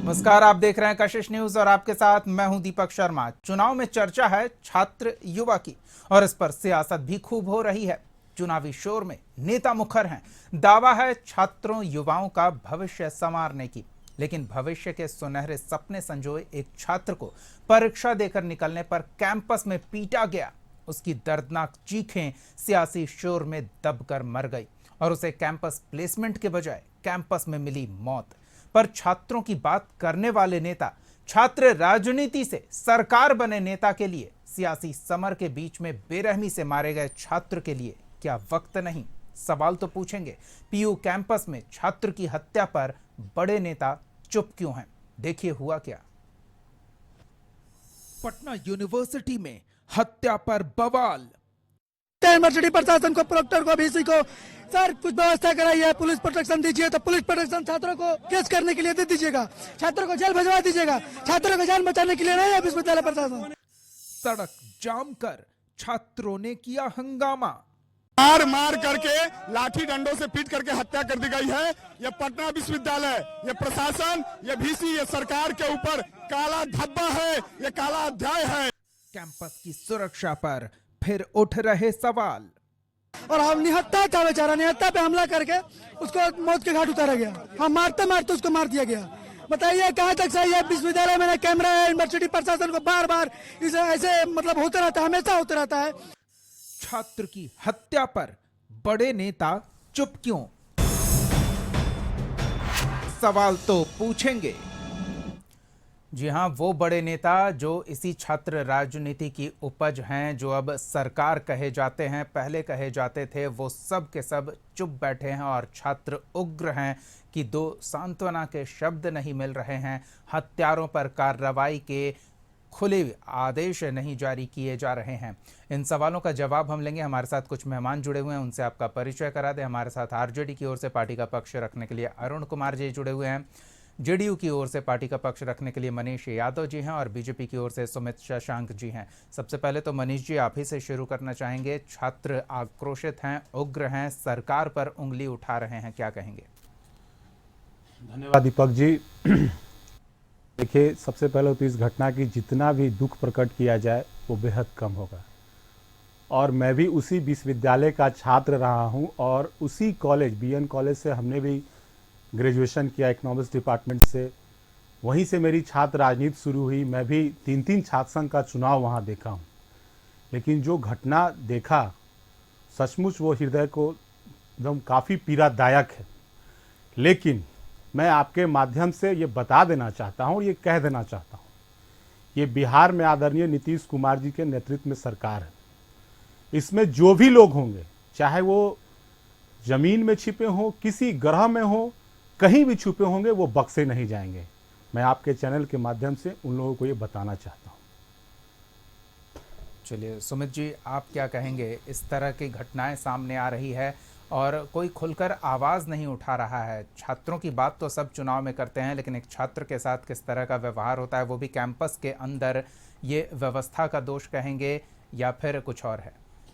नमस्कार, आप देख रहे हैं कशिश न्यूज और आपके साथ मैं हूं दीपक शर्मा। चुनाव में चर्चा है छात्र युवा की और इस पर सियासत भी खूब हो रही है। चुनावी शोर में नेता मुखर हैं। दावा है छात्रों युवाओं का भविष्य संवारने की, लेकिन भविष्य के सुनहरे सपने संजोए एक छात्र को परीक्षा देकर निकलने पर कैंपस में पीटा गया। उसकी दर्दनाक चीखें सियासी शोर में दबकर मर गई और उसे कैंपस प्लेसमेंट के बजाय कैंपस में मिली मौत। पर छात्रों की बात करने वाले नेता, छात्र राजनीति से सरकार बने नेता के लिए सियासी समर के बीच में बेरहमी से मारे गए छात्र के लिए क्या वक्त नहीं? सवाल तो पूछेंगे। पीयू कैंपस में छात्र की हत्या पर बड़े नेता चुप क्यों हैं? देखिए हुआ क्या। पटना यूनिवर्सिटी में हत्या पर बवाल। यूनिवर्सिटी प्रशासन को, प्रोक्टर को, वीसी को, सर कुछ व्यवस्था कराइए, पुलिस प्रोटेक्शन दीजिए। तो पुलिस प्रोटेक्शन छात्रों को केस करने के लिए दे दीजिएगा, छात्रों को जेल भिजवा दीजिएगा। छात्रों को जान बचाने के लिए नहीं है विश्वविद्यालय प्रशासन। सड़क जाम कर छात्रों ने किया हंगामा। मार मार करके, लाठी डंडों से पीट करके हत्या कर दी गई है। ये पटना विश्वविद्यालय, ये प्रशासन, ये वीसी, ये सरकार के ऊपर काला धब्बा है, ये काला अध्याय है। कैंपस की सुरक्षा पर फिर उठ रहे सवाल। और हम निहत्था था बेचारा, निहत्था पे हमला करके उसको मौत के घाट उतारा गया। हम मारते मारते उसको मार दिया गया। बताइए कहाँ तक सही है? विश्वविद्यालय में कैमरा है, यूनिवर्सिटी प्रशासन को बार बार इसे ऐसे मतलब होते रहता है, हमेशा होते रहता है। छात्र की हत्या पर बड़े नेता चुप क्यों? सवाल तो पूछेंगे। जी हां, वो बड़े नेता जो इसी छात्र राजनीति की उपज हैं, जो अब सरकार कहे जाते हैं, पहले कहे जाते थे, वो सब के सब चुप बैठे हैं और छात्र उग्र हैं कि दो सांत्वना के शब्द नहीं मिल रहे हैं। हत्यारों पर कार्रवाई के खुले आदेश नहीं जारी किए जा रहे हैं। इन सवालों का जवाब हम लेंगे। हमारे साथ कुछ मेहमान जुड़े हुए हैं, उनसे आपका परिचय करा दें। हमारे साथ आरजेडी की ओर से पार्टी का पक्ष रखने के लिए अरुण कुमार जी जुड़े हुए हैं, जेडीयू की ओर से पार्टी का पक्ष रखने के लिए मनीष यादव जी हैं और बीजेपी की ओर से सुमित शशांक जी हैं। सबसे पहले तो मनीष जी, आप ही से शुरू करना चाहेंगे। छात्र आक्रोशित हैं, उग्र हैं, सरकार पर उंगली उठा रहे हैं, क्या कहेंगे? धन्यवाद दीपक जी। देखिए, सबसे पहले तो इस घटना की जितना भी दुख प्रकट किया जाए वो बेहद कम होगा। और मैं भी उसी विश्वविद्यालय का छात्र रहा हूं और उसी कॉलेज, बीएन कॉलेज से हमने भी ग्रेजुएशन किया इकोनॉमिक्स डिपार्टमेंट से। वहीं से मेरी छात्र राजनीति शुरू हुई। मैं भी 3 छात्र संघ का चुनाव वहां देखा हूं। लेकिन जो घटना देखा, सचमुच वो हृदय को एकदम काफ़ी पीड़ादायक है। लेकिन मैं आपके माध्यम से ये बता देना चाहता हूं और ये कह देना चाहता हूं, ये बिहार में आदरणीय नीतीश कुमार जी के नेतृत्व में सरकार है। इसमें जो भी लोग होंगे, चाहे वो जमीन में छिपे हों, किसी ग्रह में हो, कहीं भी छुपे होंगे, वो बख्शे नहीं जाएंगे। मैं आपके चैनल के माध्यम से उन लोगों को ये बताना चाहता हूं। चलिए सुमित जी, आप क्या कहेंगे? इस तरह की घटनाएं सामने आ रही है और कोई खुलकर आवाज़ नहीं उठा रहा है। छात्रों की बात तो सब चुनाव में करते हैं, लेकिन एक छात्र के साथ किस तरह का व्यवहार होता है, वो भी कैंपस के अंदर, ये व्यवस्था का दोष कहेंगे या फिर कुछ और है?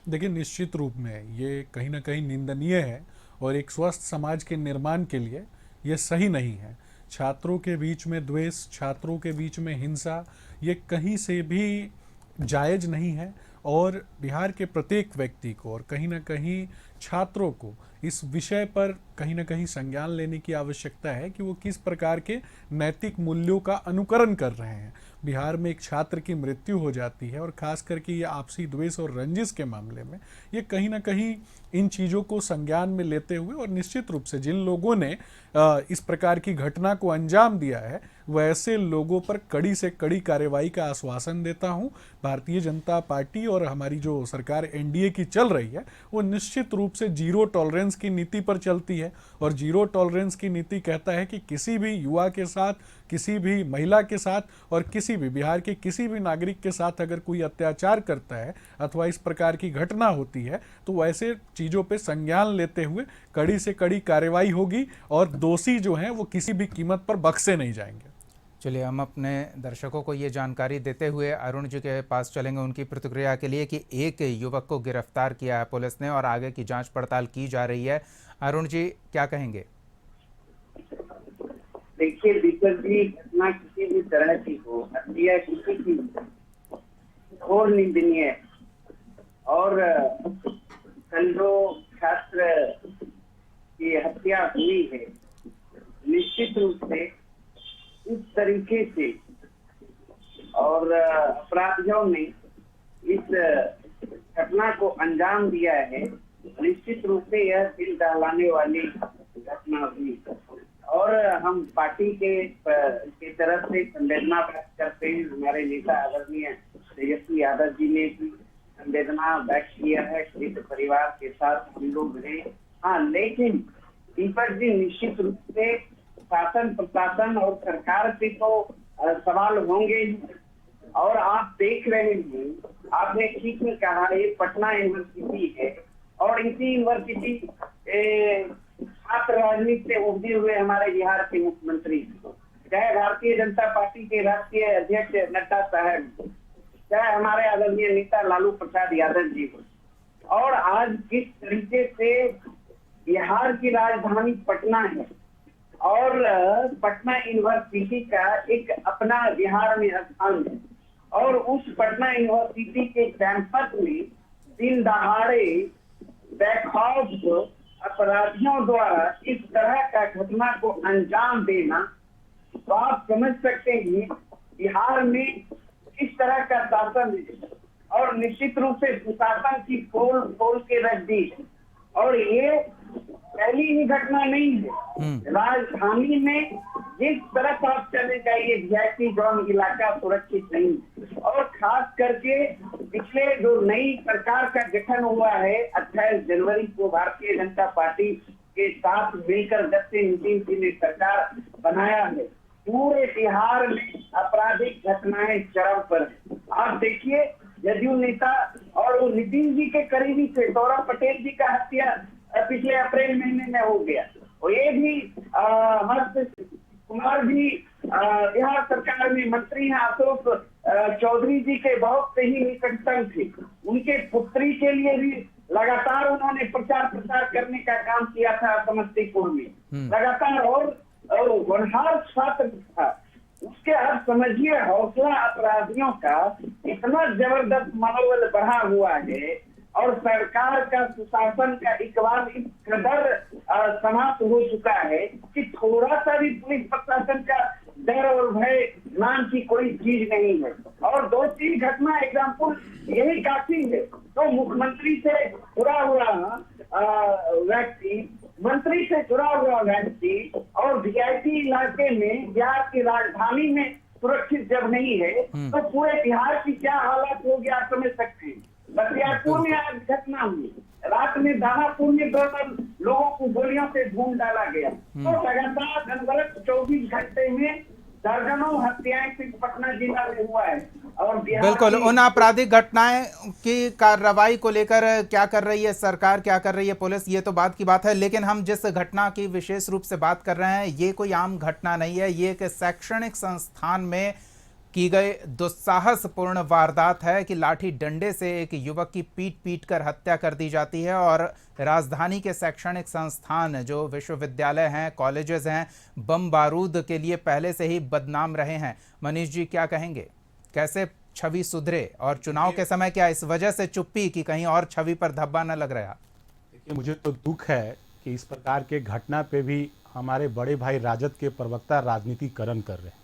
देखिए, निश्चित रूप में ये कहीं ना कहीं निंदनीय है और एक स्वस्थ समाज के निर्माण के लिए ये सही नहीं है। छात्रों के बीच में द्वेष, छात्रों के बीच में हिंसा, ये कहीं से भी जायज़ नहीं है। और बिहार के प्रत्येक व्यक्ति को और कहीं ना कहीं छात्रों को इस विषय पर कहीं ना कहीं संज्ञान लेने की आवश्यकता है कि वो किस प्रकार के नैतिक मूल्यों का अनुकरण कर रहे हैं। बिहार में एक छात्र की मृत्यु हो जाती है और ख़ास करके ये आपसी द्वेष और रंजिश के मामले में ये कहीं ना कहीं इन चीज़ों को संज्ञान में लेते हुए, और निश्चित रूप से जिन लोगों ने इस प्रकार की घटना को अंजाम दिया है, वैसे लोगों पर कड़ी से कड़ी कार्रवाई का आश्वासन देता हूं। भारतीय जनता पार्टी और हमारी जो सरकार एनडीए की चल रही है, वो निश्चित रूप से जीरो टॉलरेंस की नीति पर चलती है। और जीरो टॉलरेंस की नीति कहता है कि किसी भी युवा के साथ, किसी भी महिला के साथ और किसी भी बिहार के किसी भी नागरिक के साथ अगर कोई अत्याचार करता है अथवा इस प्रकार की घटना होती है, तो वैसे चीज़ों पे संज्ञान लेते हुए कड़ी से कड़ी कार्रवाई होगी और दोषी जो हैं वो किसी भी कीमत पर बख्शे नहीं जाएंगे। चलिए, हम अपने दर्शकों को ये जानकारी देते हुए अरुण जी के पास चलेंगे उनकी प्रतिक्रिया के लिए कि एक युवक को गिरफ्तार किया है पुलिस ने और आगे की जांच पड़ताल की जा रही है। अरुण जी, क्या कहेंगे? देखिए, दीपक जी, घटना किसी भी तरह की हो, हत्या किसी की घोर निंदनीय है। और कल जो छात्र की हत्या हुई है, निश्चित रूप से इस तरीके से और अपराधियों ने इस घटना को अंजाम दिया है, निश्चित रूप से यह दिल दहलाने वाली घटना हुई। और हम पार्टी के तरफ से संवेदना व्यक्त करते हैं। हमारे नेता आदरणीय तेजस्वी यादव जी ने भी संवेदना व्यक्त किया है। पीड़ित परिवार के साथ हम लोग हैं। हाँ, लेकिन दीपक जी, निश्चित रूप से शासन, प्रशासन और सरकार से तो सवाल होंगे ही। और आप देख रहे हैं, आपने ठीक में कहा, ये पटना यूनिवर्सिटी है और इसी यूनिवर्सिटी छात्र राजनीति से उभरे हुए हमारे बिहार के मुख्यमंत्री, चाहे भारतीय जनता पार्टी के राष्ट्रीय अध्यक्ष नड्डा साहब, चाहे हमारे आदरणीय नेता लालू प्रसाद यादव जी हो। और आज किस तरीके से बिहार की राजधानी पटना है और पटना यूनिवर्सिटी का एक अपना बिहार में स्थान है, और उस पटना यूनिवर्सिटी के कैंपस में दिन दहाड़े बेखौफ अपराधियों द्वारा इस तरह का घटना को अंजाम देना, तो आप समझ सकते हैं बिहार में किस तरह का शासन है। और निश्चित रूप से सुशासन की पोल के रख दी है। और ये पहली ही घटना नहीं है। राजधानी में जिस तरफ आप चले जाइए, वीआईपी जोन इलाका सुरक्षित नहीं है। और खास करके पिछले जो नई सरकार का गठन हुआ है 28 जनवरी को भारतीय जनता पार्टी के साथ मिलकर जब से नितिन जी ने सरकार बनाया है, पूरे बिहार में आपराधिक घटनाएं चरम पर है। आप देखिए, जदयू नेता और वो नितिन जी के करीबी थे सौरभ पटेल जी का हत्या पिछले अप्रैल महीने में हो गया। और ये भी हर्ष कुमार जी बिहार सरकार में मंत्री हैं, अशोक चौधरी जी के बहुत से ही निकटतम थे। उनके पुत्री के लिए भी लगातार उन्होंने प्रचार करने का काम किया था समस्तीपुर में लगातार। और होनहार छात्र था। उसके अब समझिए हौसला अपराधियों का इतना जबरदस्त मनोबल बढ़ा हुआ है और सरकार का सुशासन का इकबाल इस कदर समाप्त हो चुका है कि थोड़ा सा भी पुलिस प्रशासन का डर और भय नाम की कोई चीज नहीं है। और 2-3 घटना एग्जाम्पल यही काफी है। तो मुख्यमंत्री से जुड़ा हुआ व्यक्ति, मंत्री से जुड़ा हुआ व्यक्ति और वीआईपी इलाके में बिहार की राजधानी में सुरक्षित जब नहीं है, तो पूरे बिहार की क्या हालत होगी आप समझ सकते हैं। बख्तियारपुर में आज घटना हुई, रात में दानापुर में 2 लोगों को गोलियों से भून डाला गया। तो लगातार अनवरत 24 घंटे में दर्जनों हत्याएं सिर्फ पटना जिला में हुआ है। और बिल्कुल, उन आपराधिक घटनाएं की कार्रवाई को लेकर क्या कर रही है सरकार, क्या कर रही है पुलिस, ये तो बात की बात है। लेकिन हम जिस घटना की विशेष रूप से बात कर रहे हैं, ये कोई आम घटना नहीं है। ये एक शैक्षणिक संस्थान में की गई दुस्साहसपूर्ण वारदात है कि लाठी डंडे से एक युवक की पीट कर हत्या कर दी जाती है। और राजधानी के शैक्षणिक संस्थान जो विश्वविद्यालय हैं, कॉलेजेस हैं, बम बारूद के लिए पहले से ही बदनाम रहे हैं। मनीष जी, क्या कहेंगे, कैसे छवि सुधरे और चुनाव के समय क्या इस वजह से चुप्पी कि कहीं और छवि पर धब्बा न लग रहा? देखिए, मुझे तो दुख है कि इस प्रकार के घटना पे भी हमारे बड़े भाई राजद के प्रवक्ता राजनीतिकरण कर रहे हैं।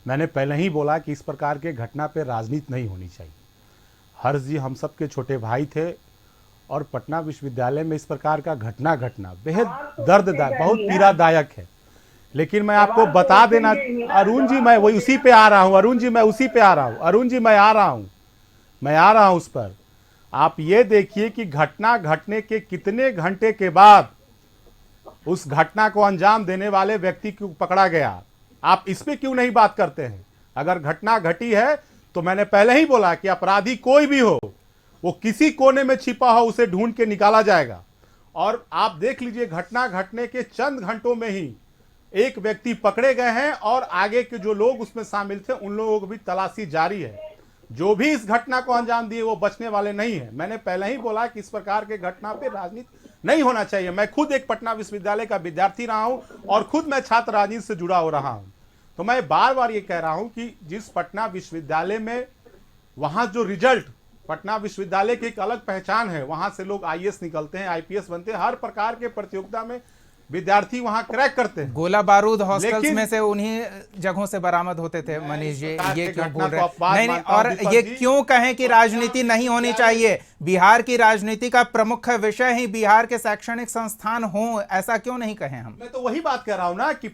मैंने पहले ही बोला कि इस प्रकार के घटना पे राजनीति नहीं होनी चाहिए। हर्ष जी हम सब के छोटे भाई थे और पटना विश्वविद्यालय में इस प्रकार का घटना बेहद दर्ददायक, बहुत पीड़ादायक है। लेकिन मैं आपको बता देना, अरुण जी, मैं वही उसी पे आ रहा हूँ। अरुण जी, मैं उसी पे आ रहा हूँ। अरुण जी, मैं आ रहा हूँ उस पर। आप ये देखिए कि घटना घटने के कितने घंटे के बाद उस घटना को अंजाम देने वाले व्यक्ति को पकड़ा गया। आप इस पे क्यों नहीं बात करते हैं? अगर घटना घटी है तो मैंने पहले ही बोला कि अपराधी कोई भी हो, वो किसी कोने में छिपा हो, उसे ढूंढ के निकाला जाएगा। और आप देख लीजिए, घटना घटने के चंद घंटों में ही एक व्यक्ति पकड़े गए हैं और आगे के जो लोग उसमें शामिल थे उन लोगों को भी तलाशी जारी है। जो भी इस घटना को अंजाम दिए वो बचने वाले नहीं है। मैंने पहले ही बोला कि इस प्रकार के घटना पे राजनीति नहीं होना चाहिए। मैं खुद एक पटना विश्वविद्यालय का विद्यार्थी रहा हूं और खुद मैं छात्र राजनीति से जुड़ा हो रहा हूं। तो मैं बार बार ये कह रहा हूं कि जिस पटना विश्वविद्यालय में वहां जो रिजल्ट, पटना विश्वविद्यालय की एक अलग पहचान है, वहां से लोग आईएएस निकलते हैं, आईपीएस बनते हैं, हर प्रकार के प्रतियोगिता में विद्यार्थी वहां क्रैक करते हैं। गोला बारूद हॉस्टल्स में से उन्हीं जगहों से बरामद होते थे। मनीष जी ये क्यों बोल रहे हैं? नहीं, और ये क्यों कहें कि राजनीति नहीं होनी चाहिए? बिहार की राजनीति का प्रमुख विषय ही बिहार के शैक्षणिक संस्थान हों, ऐसा क्यों नहीं कहें हम? मैं तो वही बात कह रहा हूं ना कि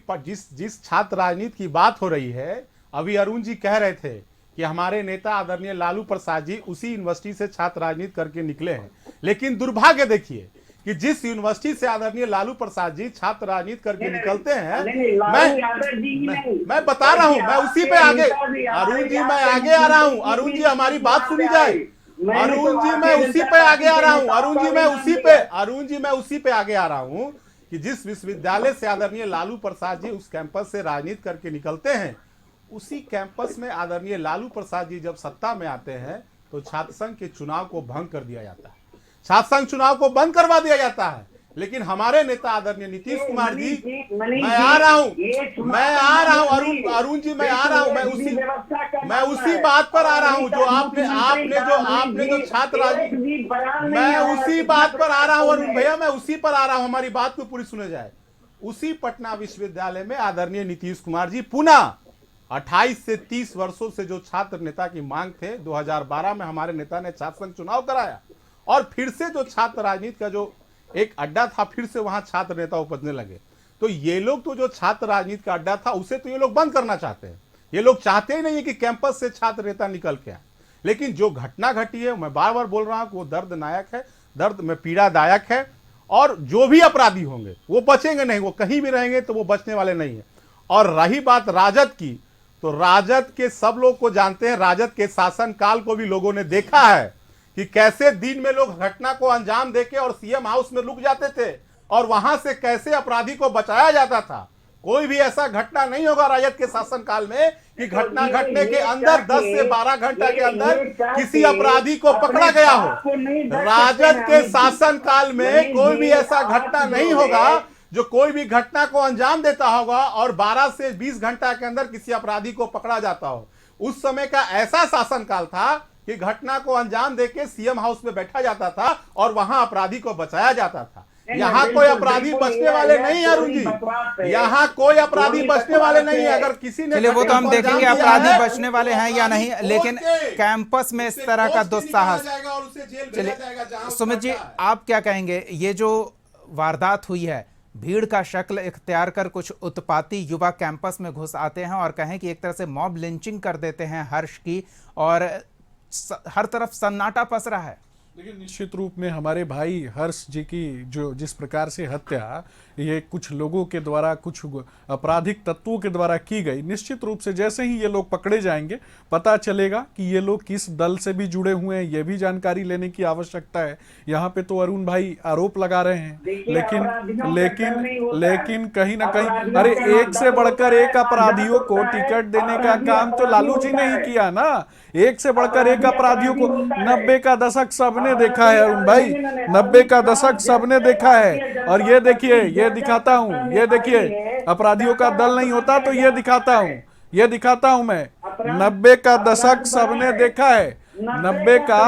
जिस छात्र राजनीति की बात हो रही है, अभी अरुण जी कह रहे थे कि हमारे नेता आदरणीय लालू प्रसाद जी उसी यूनिवर्सिटी से छात्र राजनीति करके निकले हैं। लेकिन दुर्भाग्य देखिए कि जिस यूनिवर्सिटी से आदरणीय लालू प्रसाद जी छात्र राजनीति करके निकलते हैं, मैं बता रहा हूं, मैं उसी पे आगे, अरुण जी मैं आगे आ रहा हूं, अरुण जी हमारी बात सुनी जाए, अरुण जी मैं उसी पे आगे आ रहा हूं, अरुण जी मैं उसी पे आगे आ रहा हूं कि जिस विश्वविद्यालय से आदरणीय लालू प्रसाद जी उस कैंपस से राजनीति करके निकलते हैं, उसी कैंपस में आदरणीय लालू प्रसाद जी जब सत्ता में आते हैं तो छात्र संघ के चुनाव को भंग कर दिया जाता है, छात्र संघ चुनाव को बंद करवा दिया जाता है। लेकिन हमारे नेता आदरणीय नीतीश कुमार जी, मैं आ रहा हूं अरुण जी, मैं आ रहा हूं, मैं उसी बात पर आ रहा हूं जो आपने जो छात्र राजनीति, मैं उसी बात पर आ रहा हूं अरुण भैया, मैं उसी पर आ रहा हूं, हमारी बात को पूरी सुने जाए। उसी पटना विश्वविद्यालय में आदरणीय नीतीश कुमार जी पुनः 28 से 30 वर्षों से जो छात्र नेता की मांग थे, 2012 में हमारे नेता ने छात्र संघ चुनाव कराया और फिर से जो छात्र राजनीति का जो एक अड्डा था, फिर से वहां छात्र नेता उपजने लगे। तो ये लोग तो जो छात्र राजनीति का अड्डा था उसे तो ये लोग बंद करना चाहते हैं। ये लोग चाहते ही नहीं है कि कैंपस से छात्र नेता निकल के आए। लेकिन जो घटना घटी है, मैं बार बार बोल रहा हूं कि वो दर्दनायक है, दर्द में पीड़ादायक है, और जो भी अपराधी होंगे वो बचेंगे नहीं, वो कहीं भी रहेंगे तो वो बचने वाले नहीं है। और रही बात राजद की, तो राजद के सब लोग को जानते हैं, राजद के शासन काल को भी लोगों ने देखा है कि कैसे दिन में लोग घटना को अंजाम देके और सीएम हाउस में लुक जाते थे और वहां से कैसे अपराधी को बचाया जाता था। कोई भी ऐसा घटना नहीं होगा राजद के शासन काल में कि घटना घटने के अंदर 10 से 12 घंटा के अंदर किसी अपराधी को पकड़ा गया हो। राजद के शासन काल में कोई भी ऐसा घटना नहीं होगा जो कोई भी घटना को अंजाम देता होगा और 12 से 20 घंटा के अंदर किसी अपराधी को पकड़ा जाता हो। उस समय का ऐसा शासन काल था कि घटना को अंजाम देके सीएम हाउस में बैठा जाता था और वहां अपराधी को बचाया जाता था। यहाँ कोई अपराधी बचने वाले नहीं है अरुण जी, यहाँ कोई अपराधी बचने वाले नहीं है। अगर किसी ने, चलिए वो तो हम देखेंगे अपराधी बचने वाले हैं या नहीं, लेकिन कैंपस में इस तरह का दुस्साहस। चलिए सुमित जी, आप क्या कहेंगे? ये जो वारदात हुई है, भीड़ का शक्ल इख्तियार कर कुछ उत्पाती युवा कैंपस में घुस आते हैं और कहें कि एक तरह से मॉब लिंचिंग कर देते हैं हर्ष की, और हर तरफ सन्नाटा पसरा है। लेकिन निश्चित रूप में हमारे भाई हर्ष जी की जो जिस प्रकार से हत्या ये कुछ लोगों के द्वारा, कुछ आपराधिक तत्वों के द्वारा की गई, निश्चित रूप से जैसे ही ये लोग पकड़े जाएंगे पता चलेगा कि ये लोग किस दल से भी जुड़े हुए हैं, ये भी जानकारी लेने की आवश्यकता है। यहाँ पे तो अरुण भाई आरोप लगा रहे हैं, लेकिन कहीं ना कहीं, अरे एक से बढ़कर एक अपराधियों को टिकट देने का काम तो लालू जी ने ही किया ना। एक से बढ़कर एक अपराधियों को 90 का दशक सबने देखा है अरुण भाई, 90 का दशक सबने देखा है। और ये देखिए, ये दिखाता हूँ, ये देखिए, अपराधियों का दल नहीं होता तो ये दिखाता हूँ मैं। 90 का दशक सबने देखा है, 90 का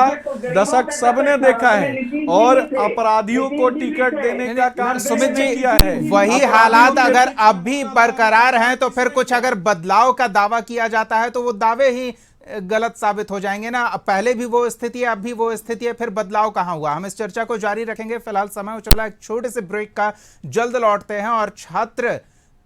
दशक सबने देखा है, और अपराधियों को टिकट देने का काम सुमित जी किया है। वही हालात अगर अब भी बरकरार हैं तो फिर कुछ अगर बदलाव का दावा किया जाता है तो वो दावे ही गलत साबित हो जाएंगे ना। अब पहले भी वो स्थिति है, अब भी वो स्थिति है, फिर बदलाव कहां हुआ? हम इस चर्चा को जारी रखेंगे। फिलहाल समय हो चला एक छोटे से ब्रेक का, जल्द लौटते हैं और छात्र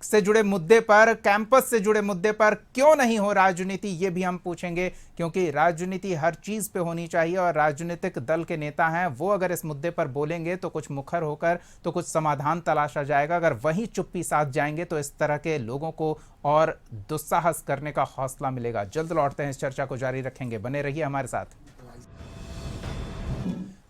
से जुड़े मुद्दे पर, कैंपस से जुड़े मुद्दे पर क्यों नहीं हो राजनीति, ये भी हम पूछेंगे, क्योंकि राजनीति हर चीज पे होनी चाहिए और राजनीतिक दल के नेता हैं वो अगर इस मुद्दे पर बोलेंगे तो कुछ मुखर होकर तो कुछ समाधान तलाशा जाएगा। अगर वहीं चुप्पी साध जाएंगे तो इस तरह के लोगों को और दुस्साहस करने का हौसला मिलेगा। जल्द लौटते हैं, इस चर्चा को जारी रखेंगे, बने रहिए हमारे साथ।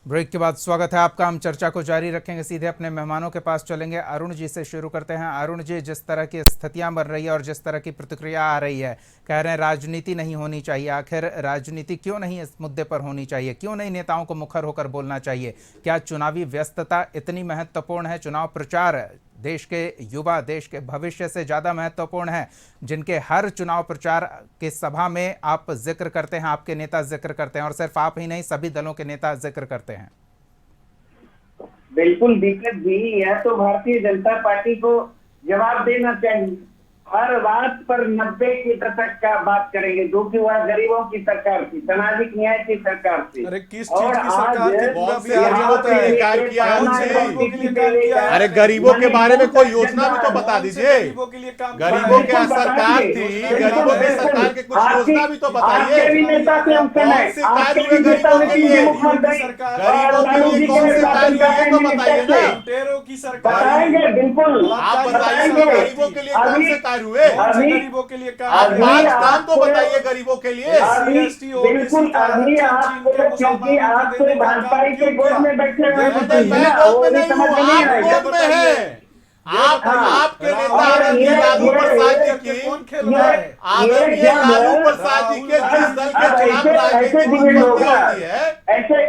ब्रेक के बाद स्वागत है आपका। हम चर्चा को जारी रखेंगे, सीधे अपने मेहमानों के पास चलेंगे। अरुण जी से शुरू करते हैं। अरुण जी, जिस तरह की स्थितियां बन रही है और जिस तरह की प्रतिक्रिया आ रही है, कह रहे हैं राजनीति नहीं होनी चाहिए। आखिर राजनीति क्यों नहीं इस मुद्दे पर होनी चाहिए? क्यों नहीं नेताओं को मुखर होकर बोलना चाहिए? क्या चुनावी व्यस्तता इतनी महत्वपूर्ण है? चुनाव प्रचार देश के युवा, देश के भविष्य से ज़्यादा महत्वपूर्ण है, जिनके हर चुनाव प्रचार के सभा में आप जिक्र करते हैं, आपके नेता जिक्र करते हैं, और सिर्फ आप ही नहीं, सभी दलों के नेता जिक्र करते हैं। बिल्कुल दीपक जी, यह तो भारतीय जनता पार्टी को जवाब देना चाहिए। हर बात पर 90 के दशक का बात करेंगे, जो कि वह गरीबों की सरकार थी, सामाजिक न्याय की सरकार थी। अरे किस और चीज की आज सरकार थी? यहाँ पूरा बिहार पे होता है। कार्य किया है उनसे। अरे गरीबों के बारे में कोई योजना भी तो बता दीजिए। गरीबों के लिए काम गरीबों के सरकार थी, गरीबों के सरकार के कुछ योजना भी तो बताइए। कौन से कार्य हुए गरीबों के लिए? गरीबों के लिए कौन से कार्य हुए ये तो बताइए ना। लुटेरों की सरकार। बताएंगे, बिल्कुल आप बताइए तो गरीबों के लिए कौन से कार्य हुए? गरीबों के लिए काम। आप 5 काम तो बताइए गरीबों के लिए। बिल्कुल अभी आपको, क्योंकि आप तो भाजपा के गोद में बैठे हुए मैं गोद में नहीं हूँ, आप गोद में हैं। आपके नेता आदरणीय लालू प्रसाद जी की, आदरणीय लालू प्रसाद जी के जिस दल के खिलाफ राजनीतिक उत्पत्ति होती है, ऐसे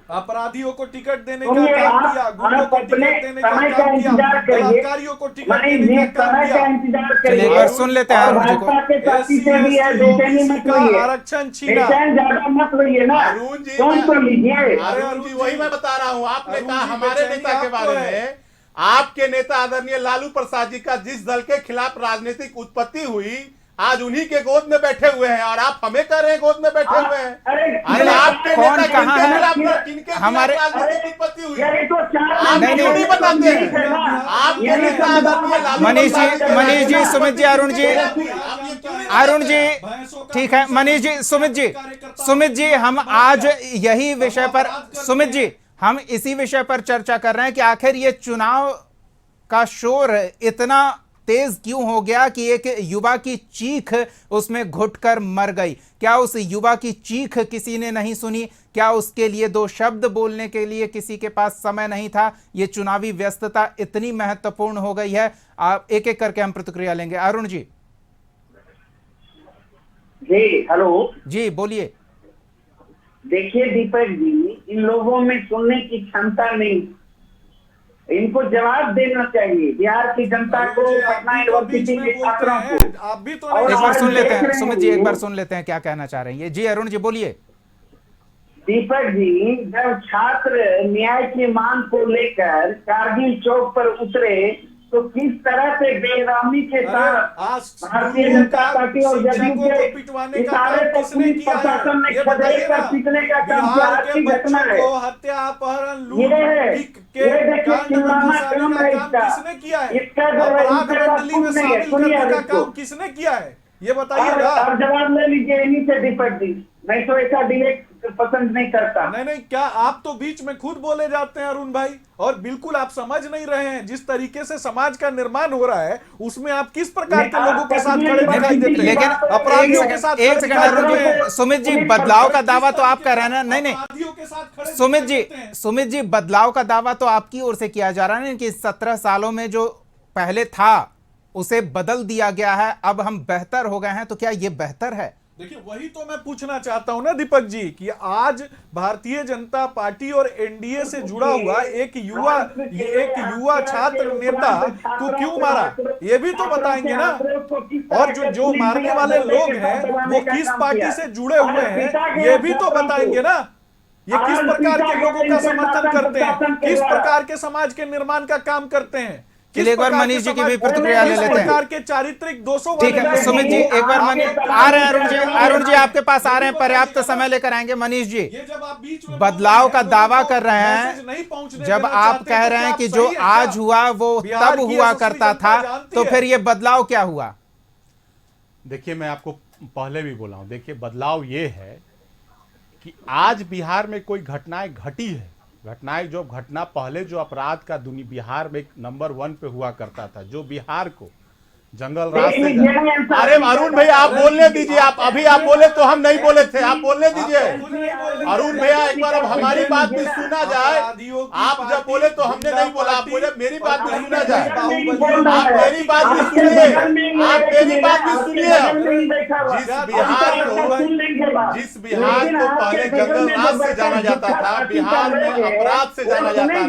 अपराधियों को टिकट देने का काम किया, गुंडों को टिकट देने का समय का काम किया, इंतजार करिए। बलात्कारियों को टिकट देने का काम समय किया। का इंतजार चलिए करिए। एक बार सुन लेते हैं अरुण जी को। भाजपा के साथी से भी है, बेचैनी मत का होइए, आरक्षण छीना। बेचैन ज्यादा मत होइए ना। अरुण जी, सुन तो लीजिए। अरुण जी वही मैं बता रहा हूँ। आपने कहा अरुण जी, हमारे बेचैनी नेता के आपको बारे है। में, आपके नेता आदरणीय लालू प्रसाद जी का जिस दल के खिलाफ राजनीतिक उत्पत्ति हुई, आज उन्हीं के गोद में बैठे हुए हैं, और आप हमें कह रहे हैं गोद में बैठे हुए हैं। अरे आपके कौन नेता कहाँ किनके है? खिलाफ, किनके हमारे- खिलाफ राजनीतिक उत्पत्ति हुई? यार ये तो चार आप नहीं, क्यों नहीं, नहीं बताते हैं? आपके नेता आदरणीय लालू मनीष जी, प्रसाद मनीष जी, सुमित जी, अरुण जी, आप ये क्यों नहीं अरुण जी, भैंसों का ठीक है। मनीष जी, सुमित जी, हम आज यही विषय पर, सुमित जी, हम इसी विषय पर चर्चा कर रहे हैं कि आखिर ये चुनाव का शोर इतना तेज क्यों हो गया कि एक युवा की चीख उसमें घुटकर मर गई। क्या उस युवा की चीख किसी ने नहीं सुनी? क्या उसके लिए 2 शब्द बोलने के लिए किसी के पास समय नहीं था? ये चुनावी व्यस्तता इतनी महत्वपूर्ण हो गई है। आप एक एक करके हम प्रतिक्रिया लेंगे। अरुण जी। जी हेलो जी बोलिए। देखिए दीपक जी, इन लोगों में सुनने की क्षमता नहीं, इनको जवाब देना चाहिए। बिहार की जनता को, पटना यूनिवर्सिटी के छात्रों को। आप भी तो और एक बार सुन लेते हैं देख रहे सुमित जी, एक हैं। बार सुन लेते हैं क्या कहना चाह रहे हैं ये। जी अरुण जी बोलिए। दीपक जी, जब छात्र न्याय की मांग को लेकर कारगिल चौक पर उतरे, तो किस तरह से बेरहमी के साथ भारतीय जनता पार्टी और जदयू के इशारे पर पुलिस प्रशासन ने खदेड़ कर पीटने का काम किया। अच्छी घटना है हत्या, अपहरण, ये लूट है। के ये देखिए कांड में चिल्लाना घुसाने काम का है काम इसका। किसने किया है? इसका जो है, अपराध इनके पास मंडली में कुछ नहीं है। शामिल सुनिए करने का इसको। काम किसने किया है? ये बताइएगा। आप जवाब ले लीजिए इन्हीं से दीपक जी, मैं तो ऐसा डायरेक्ट पसंद नहीं करता। नहीं, क्या आप तो बीच में खुद बोले जाते हैं अरुण भाई, और बिल्कुल आप समझ नहीं रहे हैं जिस तरीके से समाज का निर्माण हो रहा है, उसमें आप किस प्रकार के लोगों के साथ खड़े दिखाई देते हैं? लेकिन अपराधियों के साथ एक सेकंड अरुण जी, सुमित जी, बदलाव का दावा तो आप कर रहे हैं ना? नहीं, अपराधियों के साथ खड़े सुमित दिखाई देते हैं। जी, बदलाव का दावा तो आपकी ओर से किया जा रहा है कि 17 सालों में जो पहले था उसे बदल दिया गया है, अब हम बेहतर हो गए हैं। तो क्या ये बेहतर है? देखिए वही तो मैं पूछना चाहता हूं ना दीपक जी, कि आज भारतीय जनता पार्टी और एनडीए से जुड़ा हुआ एक युवा छात्र नेता को क्यों मारा, ये भी तो बताएंगे ना। और जो मारने वाले लोग हैं वो किस पार्टी से जुड़े हुए हैं, ये भी तो बताएंगे ना। ये किस प्रकार के लोगों का समर्थन करते हैं, किस प्रकार के समाज के निर्माण का काम करते हैं। चलिए एक बार मनीष जी की भी प्रतिक्रिया ले लेते हैं। प्रकार के चारित्रिक दोषों ठीक है सुमित जी, एक बार आ रहे हैं अरुण जी आपके पास आ रहे हैं, पर्याप्त समय लेकर आएंगे। मनीष जी, जब आप बीच में बदलाव का दावा कर रहे हैं, जब आप कह रहे हैं कि जो आज हुआ वो तब हुआ करता था, तो फिर ये बदलाव क्या हुआ? देखिए मैं आपको पहले भी बोला हूं, देखिए बदलाव ये है कि आज बिहार में कोई घटनाएं घटी है, घटनाएं जो घटना पहले जो अपराध का बिहार में नंबर 1 पे हुआ करता था, जो बिहार को जंगल राज से अरे अरुण भैया आप बोलने दीजिए, आप अभी आप बोले तो हम नहीं बोले थे, आप बोलने दीजिए अरुण भैया, एक बार अब हमारी बात भी सुना जाए। आप जब बोले तो हमने नहीं बोला, आप बोले मेरी बात भी सुना जाए, आप मेरी बात भी सुनिए, आप मेरी बात भी सुनिए। जिस बिहार को पहले जंगल राज से जाना जाता था, बिहार में अपराध से जाना जाता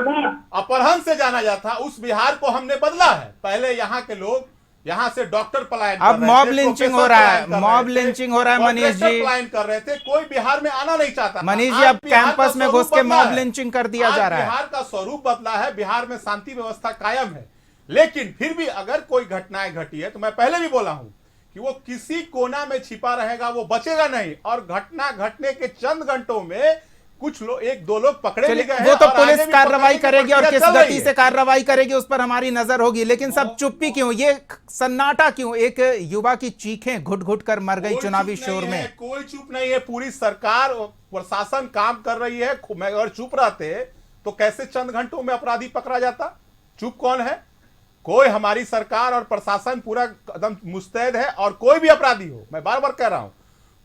था, अपहरण से जाना जाता, उस बिहार को हमने बदला है। पहले यहाँ के लोग यहाँ से डॉक्टर पलायन अब मॉब लिंचिंग हो रहा है, मॉब लिंचिंग हो रहा है मनीष जी, पलायन कर रहे थे, कोई बिहार में आना नहीं चाहता। मनीष जी अब कैंपस में घुस के मॉब लिंचिंग कर दिया जा रहा है। बिहार का स्वरूप बदला है, बिहार में शांति व्यवस्था कायम है, लेकिन फिर भी अगर कोई घटनाएं घटी है तो मैं पहले भी बोला हूं कि वो किसी कोना में छिपा रहेगा, वो बचेगा नहीं। और घटना घटने के चंद घंटों में कुछ लोग, एक दो लोग पकड़े भी गए, वो तो पुलिस कार्रवाई करेगी और किस गति से कार्रवाई करेगी उस पर हमारी नजर होगी, लेकिन सब चुप्पी क्यों, ये सन्नाटा क्यों? एक युवा की चीखें घुट घुट कर मर गई चुनावी शोर में। कोई चुप नहीं है, पूरी सरकार प्रशासन काम कर रही है। अगर चुप रहते तो कैसे चंद घंटों में अपराधी पकड़ा जाता? चुप कौन है? कोई, हमारी सरकार और प्रशासन पूरा एकदम मुस्तैद है। और कोई भी अपराधी हो, मैं बार बार कह रहा हूं,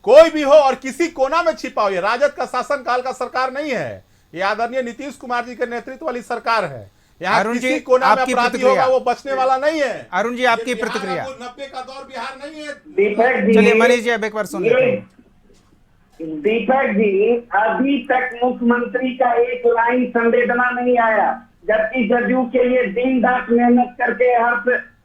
कोई भी हो और किसी कोना में छिपा हो, ये राजद का शासन काल का सरकार नहीं है, ये आदरणीय नीतीश कुमार जी के नेतृत्व वाली सरकार है। यहाँ किसी कोना में अपराधी होगा वो बचने वाला नहीं है। अरुण जी आपकी प्रतिक्रिया। 90 का दौर बिहार नहीं है। चलिए मनीष जी अब एक बार सुन लेते हैं। दीपक जी, अभी तक मुख्यमंत्री का एक लाइन संवेदना नहीं आया, जबकि जदयू के लिए दिन रात मेहनत करके हर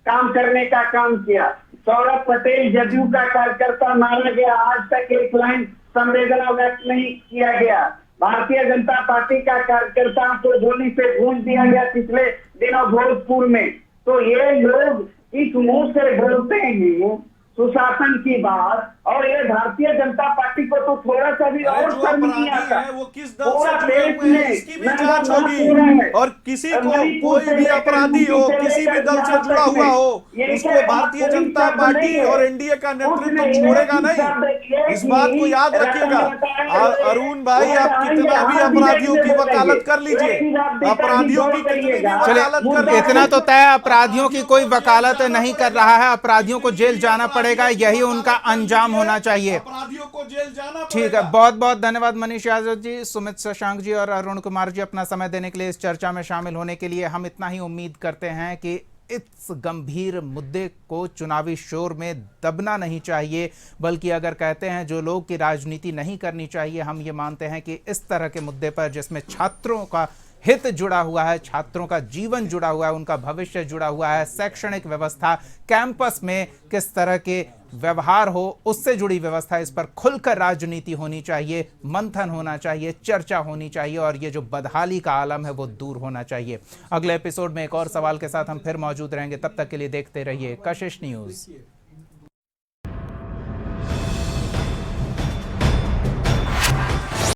काम करने का काम किया। सौरभ पटेल जदयू का कार्यकर्ता मारा गया, आज तक एक लाइन संवेदना व्यक्त नहीं किया गया। भारतीय जनता पार्टी का कार्यकर्ता को गोली से भून दिया गया पिछले दिनों भोजपुर में। तो ये लोग इस मुंह से बोलते हैं सुशासन की बात, और ये भारतीय जनता पार्टी को तो थोड़ा सा भी और शर्म नहीं आता। वो किस दल से जुड़े हुए हैं इसकी भी जांच होगी, और किसी को, कोई भी अपराधी हो, किसी भी दल से जुड़ा हुआ हो, उसको भारतीय जनता पार्टी और एनडीए का नेतृत्व छोड़ेगा नहीं, इस बात को याद रखिएगा। अरुण भाई आप कितना भी अपराधियों की वकालत कर लीजिए, अपराधियों की कितनी भी वकालत कर लीजिए, इतना तो तय अपराधियों की कोई वकालत नहीं कर रहा है, अपराधियों को जेल जाना पड़ेगा, यही उनका अंजाम होना चाहिए। अपराधियों को जेल जाना ठीक है, बहुत बहुत धन्यवाद मनीष यादव जी, सुमित शशांक जी और अरुण कुमार जी अपना समय देने के लिए, इस चर्चा में शामिल होने के लिए। हम इतना ही उम्मीद करते हैं कि इस गंभीर मुद्दे को चुनावी शोर में दबना नहीं चाहिए, बल्कि अगर कहते हैं जो लोग की राजनीति नहीं करनी चाहिए, हम ये मानते हैं कि इस तरह के मुद्दे पर जिसमें छात्रों का हित जुड़ा हुआ है, छात्रों का जीवन जुड़ा हुआ है, उनका भविष्य जुड़ा हुआ है, शैक्षणिक व्यवस्था, कैंपस में किस तरह के व्यवहार हो, उससे जुड़ी व्यवस्था, इस पर खुलकर राजनीति होनी चाहिए, मंथन होना चाहिए, चर्चा होनी चाहिए, और ये जो बदहाली का आलम है वो दूर होना चाहिए। अगले एपिसोड में एक और सवाल के साथ हम फिर मौजूद रहेंगे, तब तक के लिए देखते रहिए कशिश न्यूज़।